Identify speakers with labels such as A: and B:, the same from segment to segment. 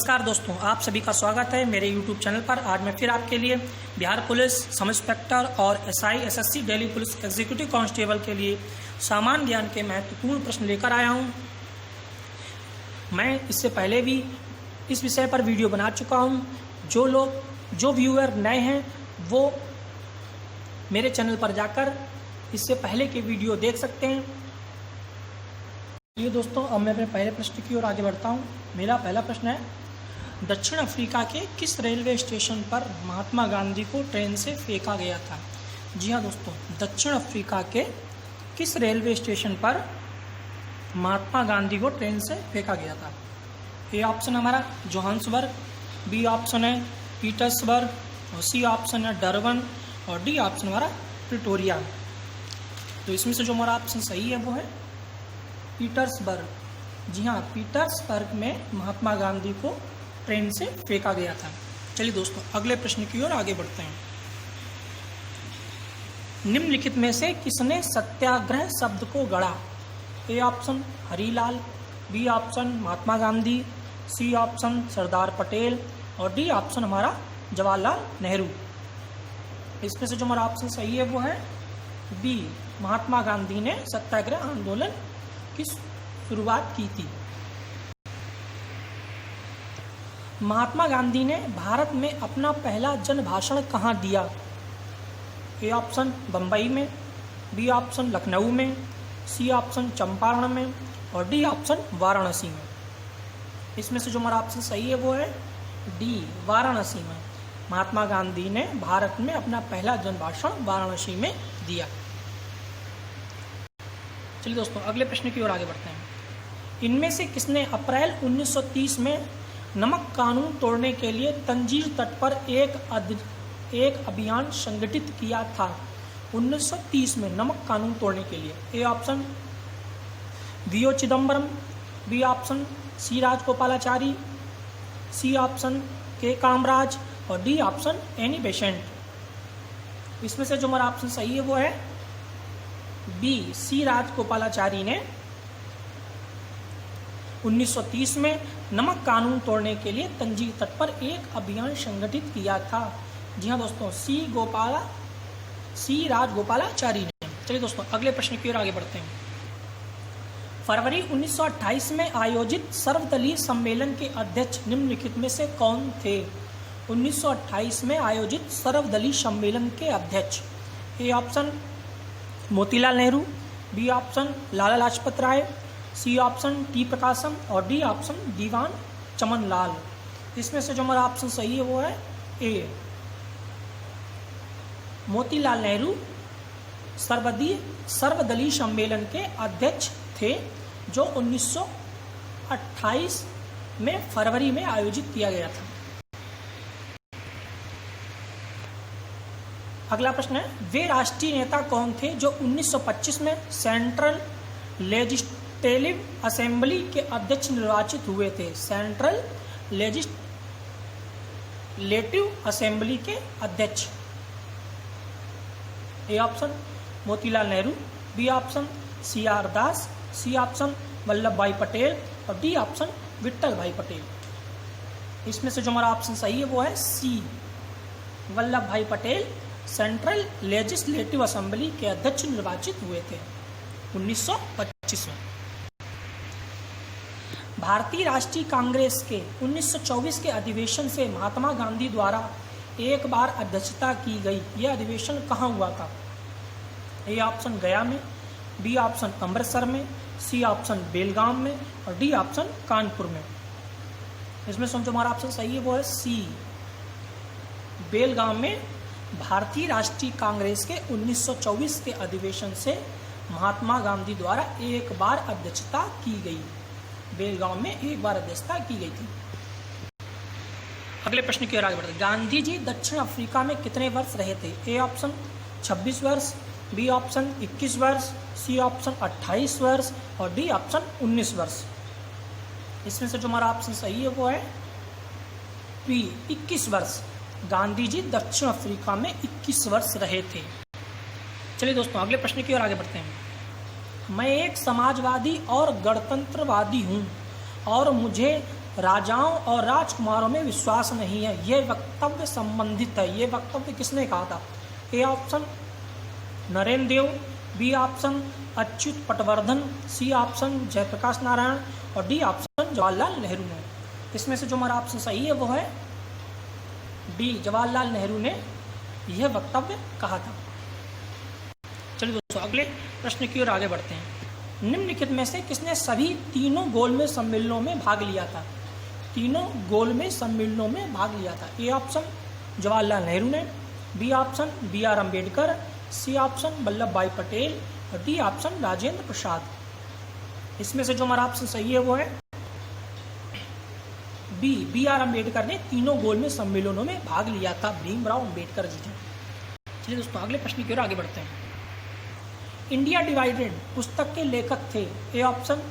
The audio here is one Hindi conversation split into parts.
A: नमस्कार दोस्तों, आप सभी का स्वागत है मेरे YouTube चैनल पर। आज मैं फिर आपके लिए बिहार पुलिस सब इंस्पेक्टर और SI SSC Delhi police executive constable के लिए सामान्य ज्ञान के महत्वपूर्ण प्रश्न लेकर आया हूं। मैं इससे पहले भी इस विषय पर वीडियो बना चुका हूं। जो व्यूअर नए हैं वो मेरे चैनल पर जाकर इससे पहले के वीडियो देख सकते हैं। ये दोस्तों, अब मैं अपने पहले प्रश्न की ओर आगे बढ़ता हूँ। मेरा पहला प्रश्न है, दक्षिण अफ्रीका के किस रेलवे स्टेशन पर महात्मा गांधी को ट्रेन से फेंका गया था? जी हाँ दोस्तों, दक्षिण अफ्रीका के किस रेलवे स्टेशन पर महात्मा गांधी को ट्रेन से फेंका गया था? ए ऑप्शन हमारा जोहान्सबर्ग, बी ऑप्शन है पीटर्सबर्ग, और सी ऑप्शन है डरबन, और डी ऑप्शन हमारा प्रिटोरिया। तो इसमें से जो हमारा ऑप्शन सही है वो है पीटर्सबर्ग। जी हाँ, पीटर्सबर्ग में महात्मा गांधी को ट्रेन से फेंका गया था। चलिए दोस्तों, अगले प्रश्न की ओर आगे बढ़ते हैं। निम्नलिखित में से किसने सत्याग्रह शब्द को गढ़ा? A option Harilal, B option Mahatma Gandhi, C option Sardar Patel, और डी ऑप्शन हमारा जवाहरलाल नेहरू। इसमें से जो हमारा ऑप्शन सही है वो है बी, महात्मा गांधी ने सत्याग्रह आंदोलन की शुरुआत की थी। महात्मा गांधी ने भारत में अपना पहला जन भाषण कहाँ दिया? ए ऑप्शन बम्बई में, बी ऑप्शन लखनऊ में, सी ऑप्शन चंपारण में, और डी ऑप्शन वाराणसी में। इसमें से जो हमारा ऑप्शन सही है वो है डी, वाराणसी में। महात्मा गांधी ने भारत में अपना पहला जन भाषण वाराणसी में दिया। चलिए दोस्तों, अगले प्रश्न की ओर आगे बढ़ते हैं। इनमें से किसने अप्रैल 1930 में नमक कानून तोड़ने के लिए तंजीर तट पर एक अभियान संगठित किया था? 1930 में नमक कानून तोड़ने के लिए A option VO Chidambaram, B option C Rajagopalachari, C option K Kamaraj, और डी ऑप्शन एनी बेसेंट। इसमें से जो हमारा ऑप्शन सही है वो है बी, सी राजगोपालाचारी ने 1930 में नमक कानून तोड़ने के लिए तंजीर तट पर एक अभियान संगठित किया था। जी हाँ दोस्तों, सी राजगोपालाचारी ने। चलिए दोस्तों, अगले प्रश्न की ओर आगे बढ़ते हैं। फरवरी 1928 में आयोजित सर्वदलीय सम्मेलन के अध्यक्ष निम्नलिखित में से कौन थे? 1928 में आयोजित सर्वदलीय सम्मेलन के अध्यक्ष A option Motilal Nehru, B option Lala Lajpat Rai, C option T Prakasam, और डी ऑप्शन दीवान चमन लाल। इसमें से जो हमारा ऑप्शन सही है वो है ए, मोतीलाल नेहरू सर्वदलीय सम्मेलन के अध्यक्ष थे, जो 1928 में फरवरी में आयोजित किया गया था। अगला प्रश्न है, वे राष्ट्रीय नेता कौन थे जो 1925 में सेंट्रल लेजिस्लेटिव असेंबली के अध्यक्ष निर्वाचित हुए थे? सेंट्रल लेजिस्लेटिव असेंबली के अध्यक्ष A option Motilal Nehru, B option CR Das, C option Vallabh Bhai Patel, और डी ऑप्शन विट्ठल भाई पटेल। इसमें से जो हमारा ऑप्शन सही है वो है सी, Vallabh Bhai Patel central legislative assembly के अध्यक्ष निर्वाचित हुए थे 1925 में। भारतीय राष्ट्रीय कांग्रेस के 1924 के अधिवेशन से महात्मा गांधी द्वारा एक बार अध्यक्षता की गई। यह अधिवेशन कहाँ हुआ था? ए ऑप्शन गया में, बी ऑप्शन अमृतसर में, सी ऑप्शन बेलगाम में, और डी ऑप्शन कानपुर में। इसमें जो हमारा ऑप्शन सही है वो है सी, बेलगाम में भारतीय राष्ट्रीय कांग्रेस के 1924 के अधिवेशन से महात्मा गांधी द्वारा एक बार अध्यक्षता की गई। बेलगाम में एक बार अध्यक्षता की गई थी। अगले प्रश्न की ओर आगे बढ़ते हैं। गांधी जी दक्षिण अफ्रीका में कितने वर्ष रहे थे? ए ऑप्शन 26 वर्ष, बी ऑप्शन 21 वर्ष, सी ऑप्शन 28 वर्ष, और डी ऑप्शन 19 वर्ष। इसमें से जो हमारा ऑप्शन सही है वो है बी, 21 वर्ष। गांधी जी दक्षिण अफ्रीका में 21 वर्ष रहे थे। चलिए दोस्तों, अगले प्रश्न की ओर आगे बढ़ते हैं। मैं एक समाजवादी और गणतंत्रवादी हूँ और मुझे राजाओं और राजकुमारों में विश्वास नहीं है। यह वक्तव्य संबंधित है। यह वक्तव्य किसने कहा था? A option Narendra Dev, B option Achyut Patwardhan, C option Jayaprakash Narayan और डी ऑप्शन जवाहरलाल नेहरू ने। इसमें से जो हमारा ऑप्शन सही है वो है डी, जवाहरलाल नेहरू ने यह वक्तव्य कहा था। चलिए दोस्तों अगले प्रश्न की ओर आगे बढ़ते हैं। निम्नलिखित में से किसने सभी तीनों गोलमेज सम्मेलनों में भाग लिया था? तीनों गोलमेज सम्मेलनों में भाग लिया था। ए ऑप्शन जवाहरलाल नेहरू ने, B option B R Ambedkar, C option Vallabh Bhai Patel और डी ऑप्शन राजेंद्र प्रसाद। इसमें से जो हमारा ऑप्शन सही है वो है बी आर अम्बेडकर ने तीनों गोलमेज सम्मेलनों में भाग लिया था। भीमराव अम्बेडकर जी ने। चलिए दोस्तों अगले प्रश्न की ओर आगे बढ़ते हैं। इंडिया डिवाइडेड पुस्तक के लेखक थे? A option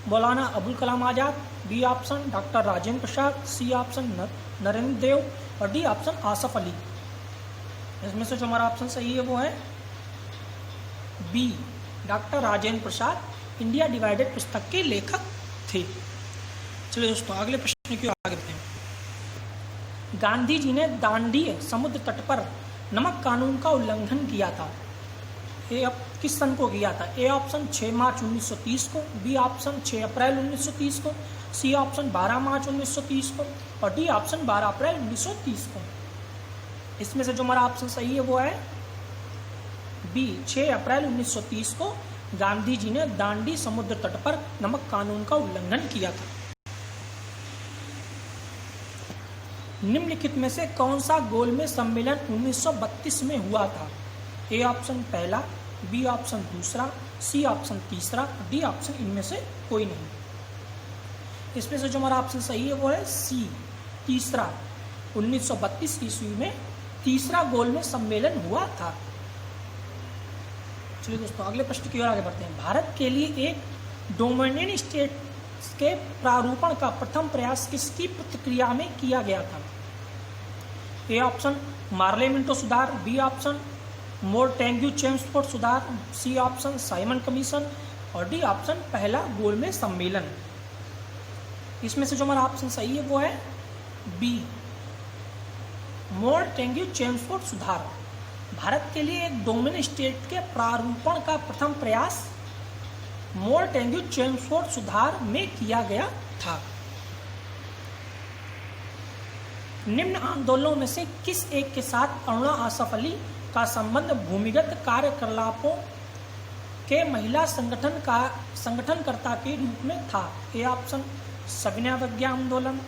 A: Maulana Abul Kalam Azad, B option doctor Rajendra Prasad, C option Narendra देव और डी ऑप्शन आसफ अली। इसमें से जो हमारा ऑप्शन सही है वो है बी, डॉक्टर राजेंद्र प्रसाद इंडिया डिवाइडेड पुस्तक के लेखक थे। चलिए दोस्तों अगले प्रश्न की ओर आगे बढ़ते हैं। गांधी जी ने दांडी समुद्र तट पर नमक कानून का उल्लंघन किया था। ए किस सन को किया था? ए ऑप्शन 6 मार्च 1930 को, बी ऑप्शन 6 अप्रैल 1930 को, सी ऑप्शन 12 मार्च 1930 को और डी ऑप्शन 12 अप्रैल 1930 को। इसमें से जो हमारा ऑप्शन सही है वो है बी, 6 अप्रैल 1930 को गांधी जी ने दांडी समुद्र तट पर नमक कानून का उल्लंघन किया था। निम्नलिखित में से कौन सा गोलमेज सम्मेलन 1932 में हुआ था? ए ऑप्शन पहला, बी ऑप्शन दूसरा, सी ऑप्शन तीसरा, डी ऑप्शन इनमें से कोई नहीं। इसमें से जो हमारा ऑप्शन सही है वो है सी, तीसरा। 1932 ईस्वी में तीसरा गोलमेज सम्मेलन हुआ था। चलिए दोस्तों अगले प्रश्न की ओर आगे बढ़ते हैं। भारत के लिए एक डोमिनियन स्टेट के प्रारूपण का प्रथम प्रयास किसकी प्रतिक्रिया में किया गया था? ए ऑप्शन मार्ले मिंटो सुधार, बी ऑप्शन मोरटेग्यू चेम्सफोर्ड सुधार, सी ऑप्शन साइमन कमीशन और डी ऑप्शन पहला गोलमेज सम्मेलन। इसमें से जो हमारा ऑप्शन सही है वो है बी, मोरटेग्यू चेम्सफोर्ड सुधार। भारत के लिए एक डोमिनियन स्टेट के प्रारूपण का प्रथम प्रयास मोरटेग्यू चेम्सफोर्ड सुधार में किया गया था। निम्न आंदोलनों में से किस एक के साथ अरुणा आसफ अली का संबंध भूमिगत कार्यकलापों के महिला संगठनकर्ता के रूप में था? ए ऑप्शन सविनय अवज्ञा आंदोलन,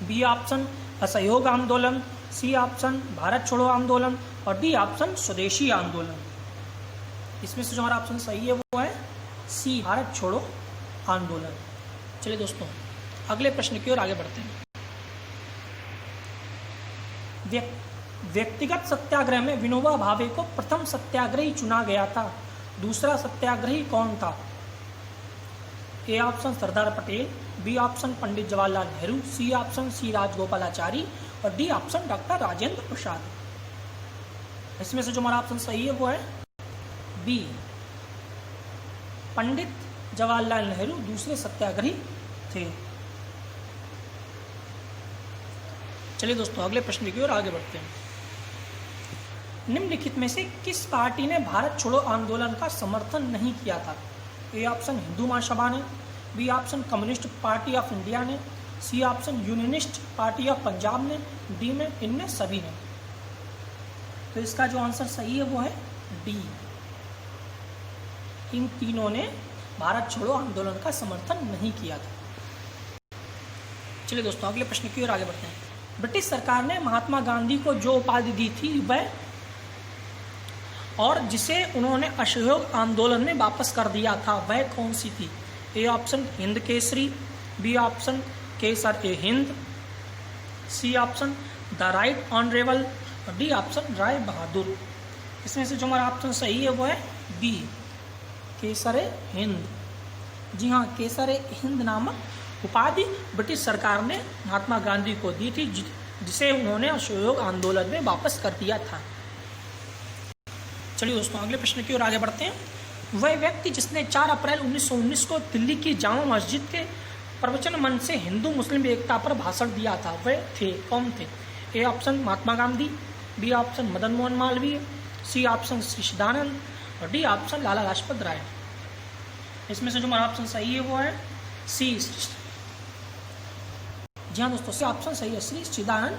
A: बी ऑप्शन असहयोग आंदोलन, सी ऑप्शन भारत छोड़ो आंदोलन और डी ऑप्शन स्वदेशी आंदोलन। इसमें से जो हमारा ऑप्शन सही है वो है सी, भारत छोड़ो आंदोलन। चलिए दोस्तों अगले प्रश्न की ओर आगे बढ़ते हैं। व्यक्तिगत सत्याग्रह में विनोबा भावे को प्रथम सत्याग्रही चुना गया था। दूसरा सत्याग्रही कौन था? A option Sardar Patel, B option Pandit Jawaharlal Nehru, C option C Rajagopalachari और D option doctor Rajendra Prasad. इसमें से जो हमारा ऑप्शन सही है वो है बी, पंडित जवाहरलाल नेहरू दूसरे सत्याग्रही थे। चलिए दोस्तों अगले प्रश्न की ओर आगे बढ़ते हैं। निम्नलिखित में से किस पार्टी ने भारत छोड़ो आंदोलन का समर्थन नहीं किया था? ए ऑप्शन हिंदू महासभा ने, B option Communist Party of India ने, C option Unionist Party of Punjab ने, डी में इनमें सभी ने। तो इसका जो आंसर सही है वो है डी, इन तीनों ने भारत छोड़ो आंदोलन का समर्थन नहीं किया था। चलिए दोस्तों अगले प्रश्न की ओर आगे बढ़ते हैं। ब्रिटिश सरकार ने महात्मा गांधी को जो उपाधि दी थी वह और जिसे उन्होंने असहयोग आंदोलन में वापस कर दिया था वह कौन सी थी? A option Hind Kesari, B option Kaisar e Hind, C option the right honourable और डी ऑप्शन राय बहादुर। इसमें से जो हमारा ऑप्शन सही है वो है बी, केसर ए हिंद। जी हाँ, केसर ए हिंद नामक उपाधि ब्रिटिश सरकार ने महात्मा गांधी को दी थी जिसे उन्होंने असहयोग आंदोलन में वापस कर दिया था। चलिए दोस्तों अगले प्रश्न की ओर आगे बढ़ते हैं। वह व्यक्ति जिसने 4 अप्रैल 1919 को दिल्ली की जामा मस्जिद के प्रवचन मंच से हिंदू मुस्लिम एकता पर भाषण दिया था वे थे, कौन थे? A option Mahatma Gandhi, B option Madan Mohan Malaviya, C option Shri Sadanand और डी ऑप्शन लाला लाजपत राय। इसमें से जो हमारा ऑप्शन सही है वो है सी। जी हाँ दोस्तों, सी ऑप्शन सही है। श्री सदानंद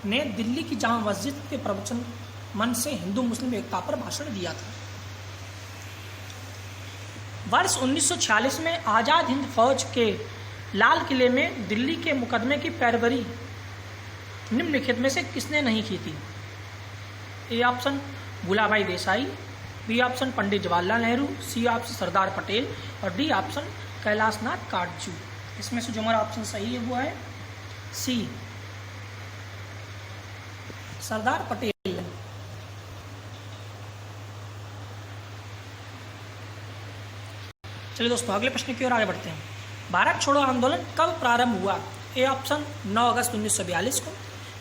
A: ने दिल्ली की जामा मस्जिद के प्रवचन मंच से हिंदू मुस्लिम एकता पर भाषण दिया था। वर्ष 1946 में आजाद हिंद फौज के लाल किले में दिल्ली के मुकदमे की पैरवी निम्नलिखित में से किसने नहीं की थी? A option Bhulabhai Desai, B option Pandit Jawaharlal Nehru, C option Sardar Patel और डी ऑप्शन कैलाशनाथ काटजू। इसमें से जो हमारा ऑप्शन सही है वो है सी, सरदार पटेल। चलिए दोस्तों, अगले प्रश्न की ओर आगे बढ़ते हैं। भारत छोड़ो आंदोलन कब प्रारंभ हुआ? ए ऑप्शन 9 अगस्त 1942 को,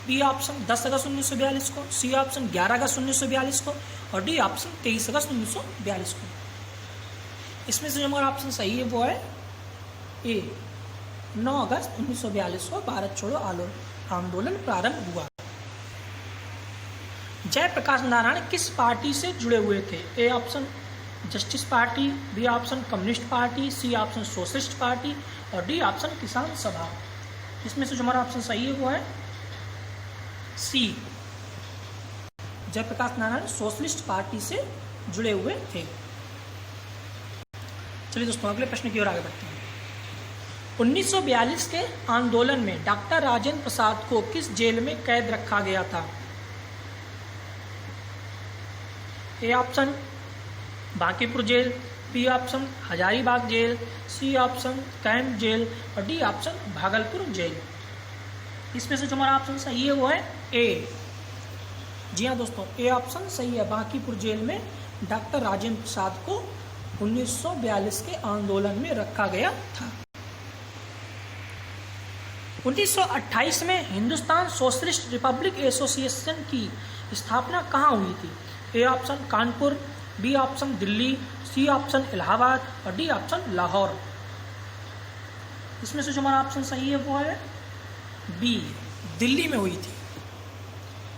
A: बी ऑप्शन 10 अगस्त 1942 को, सी ऑप्शन 11 अगस्त 1942 को और डी ऑप्शन 23 अगस्त 1942 को। इसमें से जो हमारा ऑप्शन सही है वो है ए, 9 अगस्त 1942 को भारत छोड़ो आंदोलन प्रारंभ हुआ। जयप्रकाश नारायण किस पार्टी से जुड़े हुए थे? A option Justice Party, B option Communist Party, C option Socialist Party और डी ऑप्शन किसान सभा। इसमें से जो हमारा ऑप्शन सही है वो है सी, जयप्रकाश नारायण सोशलिस्ट पार्टी से जुड़े हुए थे। चलिए दोस्तों, अगले प्रश्न की ओर आगे बढ़ते हैं। 1942 के आंदोलन में डॉक्टर राजेंद्र प्रसाद को किस जेल में कैद रखा गया था? A option Bankipur jail, B option Hazaribagh jail, C option कैंट जेल और डी ऑप्शन भागलपुर जेल। इसमें से जो हमारा ऑप्शन सही है वो है ए। जी हाँ दोस्तों, ए ऑप्शन सही है। बांकीपुर जेल में डॉक्टर राजेंद्र प्रसाद को 1942 के आंदोलन में रखा गया था। 1928 में हिंदुस्तान सोशलिस्ट रिपब्लिक एसोसिएशन की स्थापना कहाँ हुई थी? A option Kanpur, B option Delhi, C option Allahabad और डी ऑप्शन लाहौर। इसमें से जो हमारा ऑप्शन सही है वो है बी, दिल्ली में हुई थी।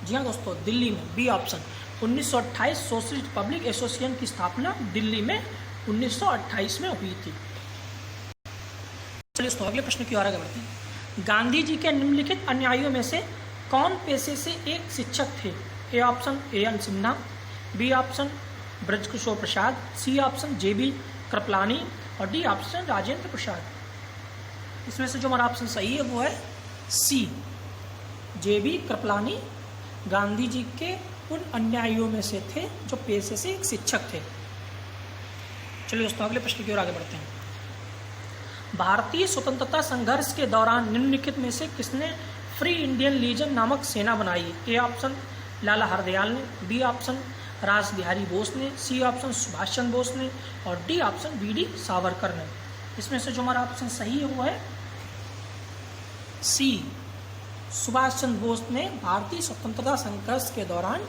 A: जी हाँ दोस्तों, दिल्ली में, B option. 1928 socialist republic association की स्थापना दिल्ली में 1928 में हुई थी। चलिए दोस्तों, अगले प्रश्न की ओर आगे बढ़ते हैं। गांधी जी के निम्नलिखित अनुयायियों में से कौन पेशे से एक शिक्षक थे? ए ऑप्शन ए.एन. Sinha, B option Brajkishore Prasad, C option जे.बी. कृपलानी और डी ऑप्शन राजेंद्र प्रसाद। इसमें से जो हमारा ऑप्शन सही है वो है सी, जे.बी. कृपलानी गांधी जी के उन अनुयायियों में से थे जो पेशे से एक शिक्षक थे। चलिए दोस्तों, अगले प्रश्न की ओर आगे बढ़ते हैं। भारतीय स्वतंत्रता संघर्ष के दौरान निम्नलिखित में से किसने फ्री इंडियन लीजन नामक सेना बनाई? ए ऑप्शन लाला हरदयाल ने, बी ऑप्शन रास बिहारी बोस ने, सी ऑप्शन सुभाष चंद्र बोस ने और डी ऑप्शन बी.डी. सावरकर ने। इसमें से जो हमारा ऑप्शन सही है वो है सी, सुभाष चंद्र बोस ने भारतीय स्वतंत्रता संघर्ष के दौरान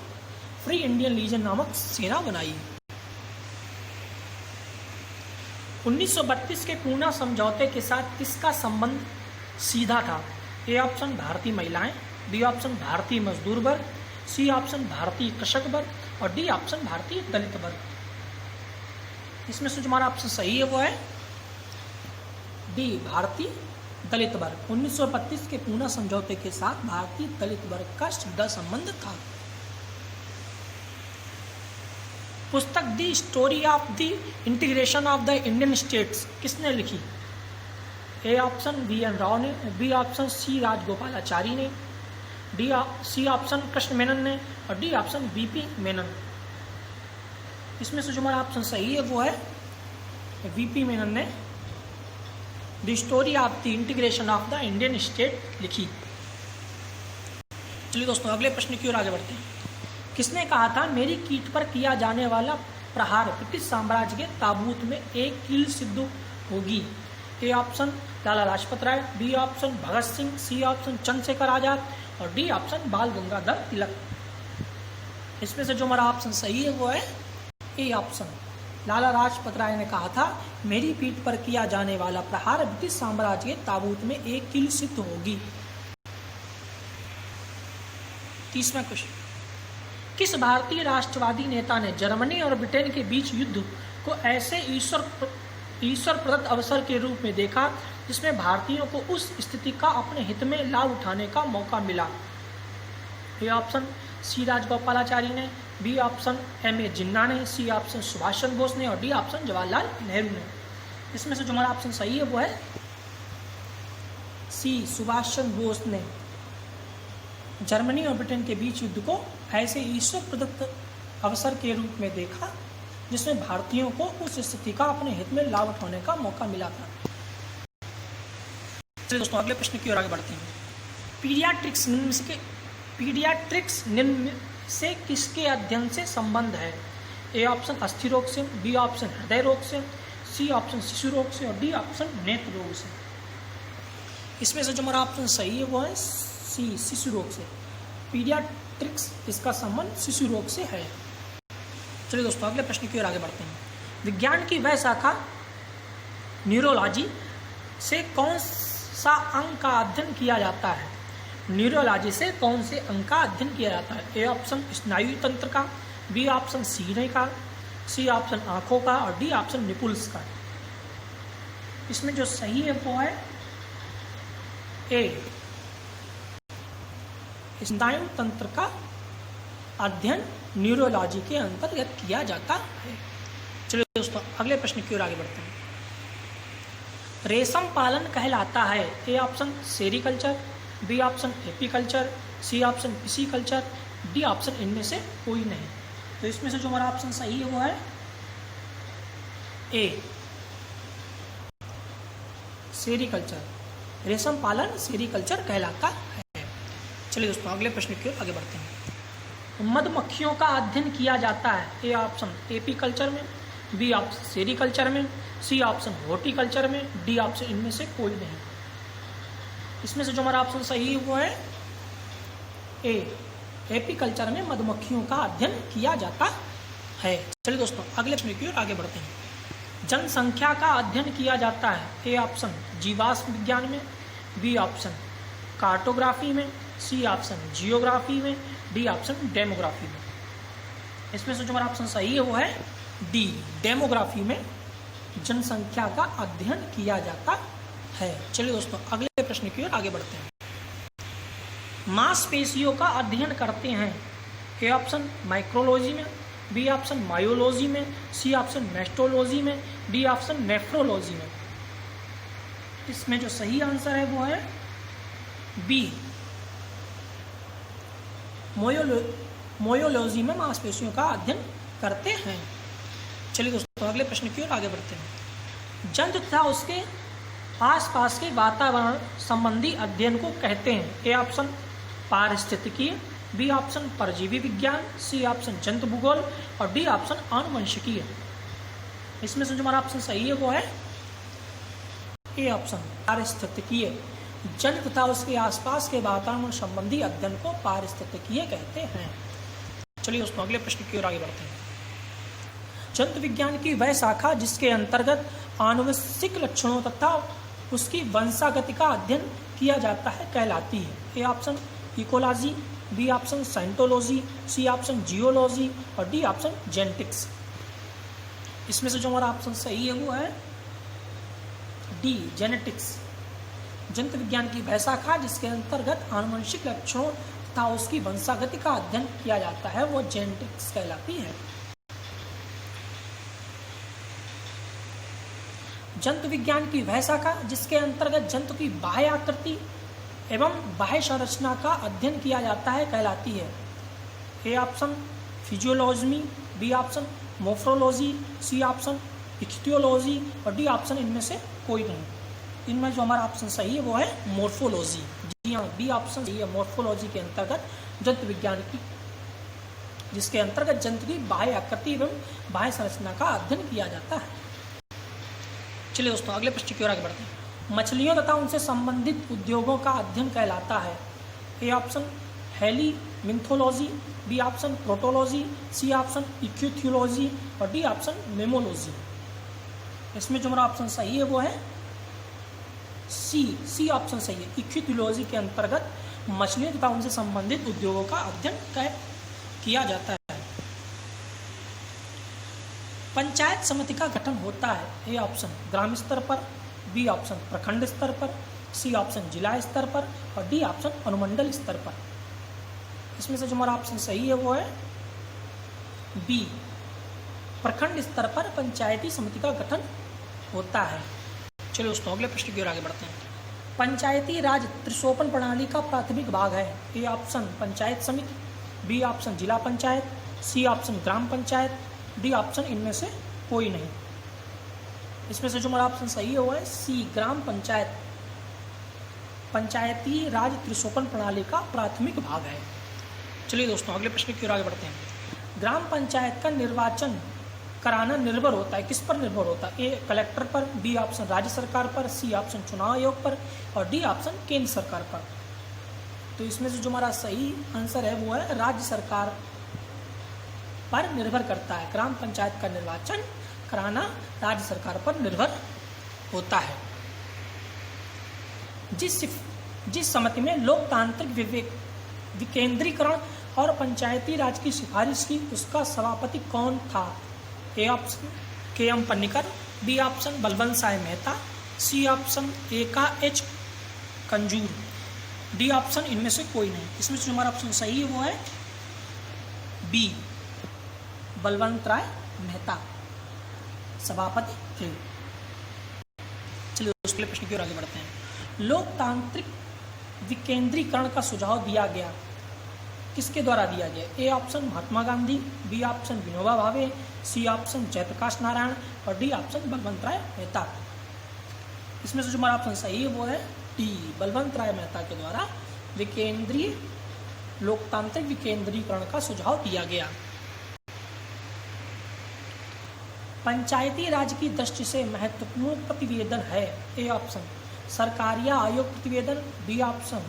A: फ्री इंडियन लीजन नामक सेना बनाई। 1932 के पूना समझौते के साथ किसका संबंध सीधा था? ए ऑप्शन भारतीय महिलाएं, बी ऑप्शन भारतीय मजदूर वर्ग, सी ऑप्शन भारतीय कृषक वर्ग और डी ऑप्शन भारतीय दलित वर्ग। इसमें से जो हमारा ऑप्शन सही है वो है डी, भारतीय दलित वर्ग। 1932 के पूना समझौते के साथ भारतीय दलित वर्ग का सीधा संबंध था। पुस्तक the story of the integration of the Indian states किसने लिखी? A option BN. राव ने, बी ऑप्शन सी राजगोपालाचारी ने, सी ऑप्शन कृष्ण मेनन ने और डी ऑप्शन वी.पी. मेनन। इसमें से जो हमारा ऑप्शन सही है वो है वी.पी. मेनन ने the story of the integration of the Indian state लिखी। चलिए दोस्तों, अगले प्रश्न की ओर आगे बढ़ते हैं। किसने कहा था मेरी कीट पर किया जाने वाला प्रहार ब्रिटिश साम्राज्य के ताबूत में एक कील सिद्ध होगी? A option Lala Lajpat Rai, B option Bhagat Singh, C option Chandrashekhar Azad और डी ऑप्शन बाल गंगाधर तिलक। इसमें से जो हमारा ऑप्शन सही है वो है ए ऑप्शन लाला लाजपत राय ने कहा था, मेरी पीठ पर किया जाने वाला प्रहार ब्रिटिश साम्राज्य के ताबूत में एक कील सिद्ध होगी। तीसरा क्वेश्चन, किस भारतीय राष्ट्रवादी नेता ने जर्मनी और ब्रिटेन के बीच युद्ध को ऐसे ईश्वर प्रदत्त अवसर के रूप में देखा जिसमें भारतीयों को उस स्थिति का अपने हित में लाभ उठाने का मौका मिला? ए ऑप्शन सी राजगोपालाचारी ने, बी ऑप्शन एम ए जिन्ना ने, सी ऑप्शन सुभाष चंद्र बोस ने और डी ऑप्शन जवाहरलाल नेहरू ने। इसमें से जो हमारा ऑप्शन सही है वो है सी सुभाष चंद्र बोस ने जर्मनी और ब्रिटेन के बीच युद्ध को ऐसे ईश्वर प्रदत्त अवसर के रूप में देखा जिसमें भारतीयों को उस स्थिति का अपने हित में लाभ उठाने का मौका मिला था। चलिए दोस्तों अगले प्रश्न की ओर आगे बढ़ते हैं। पीडियाट्रिक्स निम्न से किसके अध्ययन से संबंध है? ए ऑप्शन अस्थि रोग से, बी ऑप्शन हृदय रोग से, सी ऑप्शन शिशु रोग से और डी ऑप्शन नेत्र रोग से। इसमें से जो हमारा ऑप्शन सही है वो है सी शिशु रोग से। पीडियाट्रिक्स इसका संबंध शिशु रोग से है। चलिए दोस्तों अगले प्रश्न की ओर आगे बढ़ते हैं। विज्ञान की वह शाखा न्यूरोलॉजी से कौन सा अंग का अध्ययन किया जाता है? न्यूरोलॉजी से कौन से अंग का अध्ययन किया जाता है? ए ऑप्शन स्नायु तंत्र का, बी ऑप्शन सीने का, सी ऑप्शन आंखों का और डी ऑप्शन निपुल्स का। इसमें जो सही है वो है ए स्नायु तंत्र का अध्ययन न्यूरोलॉजी के अंतर्गत किया जाता है। चलिए दोस्तों अगले प्रश्न की ओर आगे बढ़ते हैं। रेशम पालन कहलाता है? A option sericulture, B option apiculture, C option pisciculture, D option इनमें से कोई नहीं। तो इसमें से जो हमारा ऑप्शन सही है वो है ए सेरीकल्चर। रेशम पालन सेरीकल्चर कहलाता है। चलिए दोस्तों अगले प्रश्न की ओर आगे बढ़ते हैं। मधुमक्खियों का अध्ययन किया जाता है? ए ऑप्शन एपीकल्चर में, बी ऑप्शन सेरीकल्चर में, सी ऑप्शन हॉर्टिकल्चर में, डी ऑप्शन इनमें से कोई नहीं। इसमें से जो हमारा ऑप्शन सही है वो है ए एपीकल्चर में मधुमक्खियों का अध्ययन किया जाता है। चलिए दोस्तों अगले प्रश्न की ओर आगे बढ़ते हैं। जनसंख्या का अध्ययन किया जाता है? ए ऑप्शन जीवाश्म विज्ञान में, बी ऑप्शन कार्टोग्राफी में, सी ऑप्शन जियोग्राफी में, डी ऑप्शन डेमोग्राफी में। इसमें से जो हमारा ऑप्शन सही है वो है डी डेमोग्राफी में जनसंख्या का अध्ययन किया जाता है। चलिए दोस्तों अगले प्रश्न की ओर आगे बढ़ते हैं। मांसपेशियों का अध्ययन करते हैं? ए ऑप्शन माइक्रोलॉजी में, बी ऑप्शन मायोलॉजी में, सी ऑप्शन मेस्टोलॉजी में, डी ऑप्शन नेफ्रोलॉजी में। इसमें जो सही आंसर है वो है बी मोयोलॉजी में मांसपेशियों का अध्ययन करते हैं। चलिए दोस्तों अगले प्रश्न की ओर आगे बढ़ते हैं। जंतु तथा उसके आसपास के वातावरण संबंधी अध्ययन को कहते हैं? ए ऑप्शन पारिस्थितिकीय, बी ऑप्शन परजीवी विज्ञान, सी ऑप्शन जंतु भूगोल और डी ऑप्शन आनुवंशिकीय। इसमें से जो हमारा ऑप्शन सही है वो है ए ऑप्शन पारिस्थितिकीय। जंतु तथा उसके आसपास के वातावरण संबंधी अध्ययन को पारिस्थितिकीय कहते हैं। चलिए दोस्तों अगले प्रश्न की ओर आगे बढ़ते हैं। जंतु विज्ञान की वह शाखा जिसके अंतर्गत आनुवंशिक लक्षणों तथा उसकी वंशागति का अध्ययन किया जाता है कहलाती है? A option ecology, B option scientology, C option geology और डी ऑप्शन जेनेटिक्स। इसमें से जो हमारा ऑप्शन सही है वो है डी जेनेटिक्स। जंतु विज्ञान की वह शाखा जिसके अंतर्गत आनुवंशिक लक्षणों तथा उसकी वंशागति का अध्ययन किया जाता है वो जेनेटिक्स कहलाती है। जंतु विज्ञान की वह शाखा जिसके अंतर्गत जंतु की बाह्य आकृति एवं बाह्य संरचना का अध्ययन किया जाता है कहलाती है? A option physiology, B option morphology, C option ichthyology और डी ऑप्शन इनमें से कोई नहीं। इनमें जो हमारा ऑप्शन सही है वो है मोर्फोलॉजी। जी हाँ, बी ऑप्शन सही है। मोर्फोलॉजी के अंतर्गत जंतु विज्ञान की जिसके अंतर्गत जंतु की बाह्य आकृति एवं बाह्य संरचना का अध्ययन किया जाता है। चलिए दोस्तों अगले प्रश्न की ओर आगे बढ़ते हैं। मछलियों तथा उनसे संबंधित उद्योगों का अध्ययन कहलाता है? A option helminthology, B option protology, C option ichthyology और डी ऑप्शन मेमोलॉजी। इसमें जो हमारा ऑप्शन सही है वो है सी ऑप्शन सही है। इक्यूथियोलॉजी के अंतर्गत मछलियों तथा उनसे संबंधित उद्योगों का अध्ययन किया जाता है। पंचायत समिति का गठन होता है, ए ऑप्शन ग्राम स्तर पर, बी ऑप्शन प्रखंड स्तर पर, सी ऑप्शन जिला स्तर पर और डी ऑप्शन अनुमंडल स्तर पर। इसमें से जो हमारा ऑप्शन सही है वो है बी, प्रखंड स्तर पर पंचायती समिति का गठन होता है। चलिए दोस्तों अगले प्रश्न की ओर आगे बढ़ते हैं। पंचायती राज त्रिसोपन प्रणाली का प्राथमिक भाग है, ए ऑप्शन पंचायत समिति, बी ऑप्शन जिला पंचायत, सी ऑप्शन ग्राम पंचायत, डी ऑप्शन इनमें से कोई नहीं। इसमें से जो हमारा ऑप्शन सही है वो है सी, ग्राम पंचायत पंचायती राज त्रिसोपन प्रणाली का प्राथमिक भाग है। चलिए दोस्तों अगले प्रश्न की ओर आगे बढ़ते हैं। ग्राम पंचायत का निर्वाचन कराना निर्भर होता है, किस पर निर्भर होता है, ए कलेक्टर पर, बी ऑप्शन राज्य सरकार पर, सी ऑप्शन चुनाव आयोग पर और डी ऑप्शन केंद्र सरकार पर। तो इसमें से जो हमारा सही आंसर है वो है राज्य सरकार पर निर्भर करता है। ग्राम पंचायत का निर्वाचन कराना राज्य सरकार पर निर्भर होता है। जिस समिति में लोकतांत्रिक विकेंद्रीकरण और पंचायती राज की सिफारिश की, उसका सभापति कौन था, ए ऑप्शन के.एम. Panikkar, B option Balwant Sai Mehta, C option A.K.H. Kunzru, D option इनमें से कोई नहीं। इसमें से हमारा ऑप्शन सही है वो है बी, बलवंत राय मेहता सभापति थे। चलिए उसके प्रश्न की ओर आगे बढ़ते हैं। लोकतांत्रिक विकेंद्रीकरण का सुझाव दिया गया, किसके द्वारा दिया गया, A option Mahatma Gandhi, B option Vinoba Bhave, C option Jayaprakash Narayan और डी ऑप्शन बलवंत राय मेहता। इसमें से जो हमारा ऑप्शन सही है वो है डी, बलवंत राय मेहता के द्वारा लोकतांत्रिक विकेंद्रीकरण का सुझाव दिया गया। पंचायती राज की दृष्टि से महत्वपूर्ण प्रतिवेदन है, ए ऑप्शन सरकारिया आयोग प्रतिवेदन, बी ऑप्शन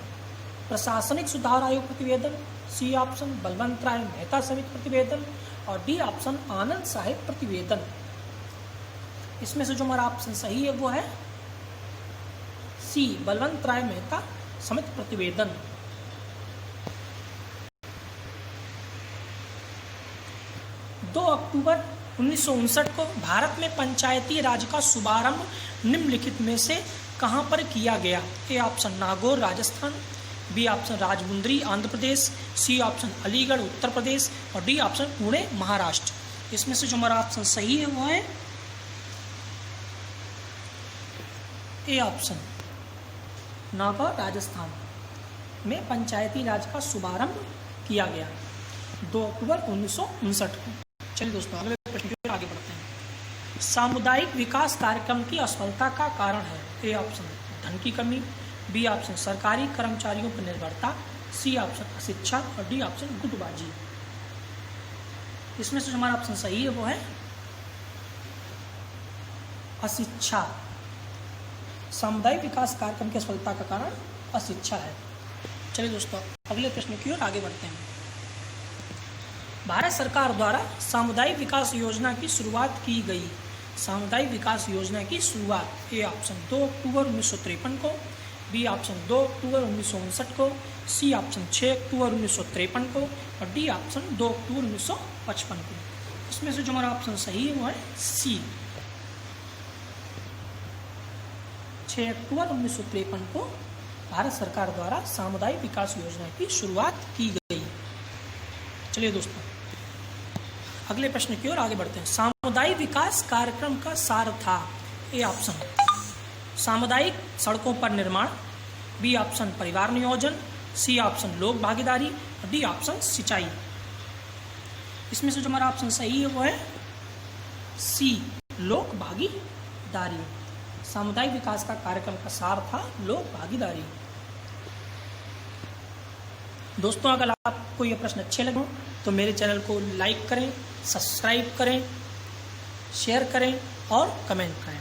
A: प्रशासनिक सुधार आयोग प्रतिवेदन, सी ऑप्शन बलवंत राय मेहता समिति प्रतिवेदन और डी ऑप्शन आनंद साहिब प्रतिवेदन। इसमें से जो हमारा ऑप्शन सही है वो है सी, बलवंत राय मेहता समिति प्रतिवेदन। 2 अक्टूबर 1959 को भारत में पंचायती राज का शुभारंभ निम्नलिखित में से कहां पर किया गया, A option Nagaur Rajasthan, B option Rajahmundry Andhra Pradesh, C option Aligarh Uttar Pradesh और डी ऑप्शन पुणे महाराष्ट्र। इसमें से जो हमारा ऑप्शन सही है वो है ए ऑप्शन नागौर राजस्थान में पंचायती राज का शुभारंभ किया गया 2 अक्टूबर 1959 को। चलिए दोस्तों अगले प्रश्न की ओर आगे बढ़ते हैं। सामुदायिक विकास कार्यक्रम की असफलता का कारण है, ए ऑप्शन धन की कमी, बी ऑप्शन सरकारी कर्मचारियों पर निर्भरता, सी ऑप्शन अशिक्षा और डी ऑप्शन गुटबाजी। इसमें से जो हमारा ऑप्शन सही है वो है अशिक्षा। सामुदायिक विकास कार्यक्रम की असफलता का कारण अशिक्षा है। चलिए दोस्तों अगले प्रश्न की ओर आगे बढ़ते हैं। भारत सरकार द्वारा सामुदायिक विकास योजना की शुरुआत की गई। सामुदायिक विकास योजना की शुरुआत ए ऑप्शन 2 अक्टूबर 1953 को, बी ऑप्शन 2 अक्टूबर 1959 को, सी ऑप्शन 6 अक्टूबर 1953 को और डी ऑप्शन 2 अक्टूबर 1955 को। इसमें से जो हमारा ऑप्शन सही है वो है सी, 6 अक्टूबर 1953 को भारत सरकार द्वारा सामुदायिक विकास योजना की शुरुआत की गई। चलिए दोस्तों अगले प्रश्न की ओर आगे बढ़ते हैं। सामुदायिक विकास कार्यक्रम का सार था, ए ऑप्शन सामुदायिक सड़कों पर निर्माण, बी ऑप्शन परिवार नियोजन, सी ऑप्शन लोक भागीदारी और डी ऑप्शन सिंचाई। इसमें से जो हमारा ऑप्शन सही है वो है सी, लोक भागीदारी। सामुदायिक विकास का कार्यक्रम का सार था लोक भागीदारी। दोस्तों अगर आपको ये प्रश्न अच्छे लगे तो मेरे चैनल को लाइक करें, सब्सक्राइब करें, शेयर करें और कमेंट करें।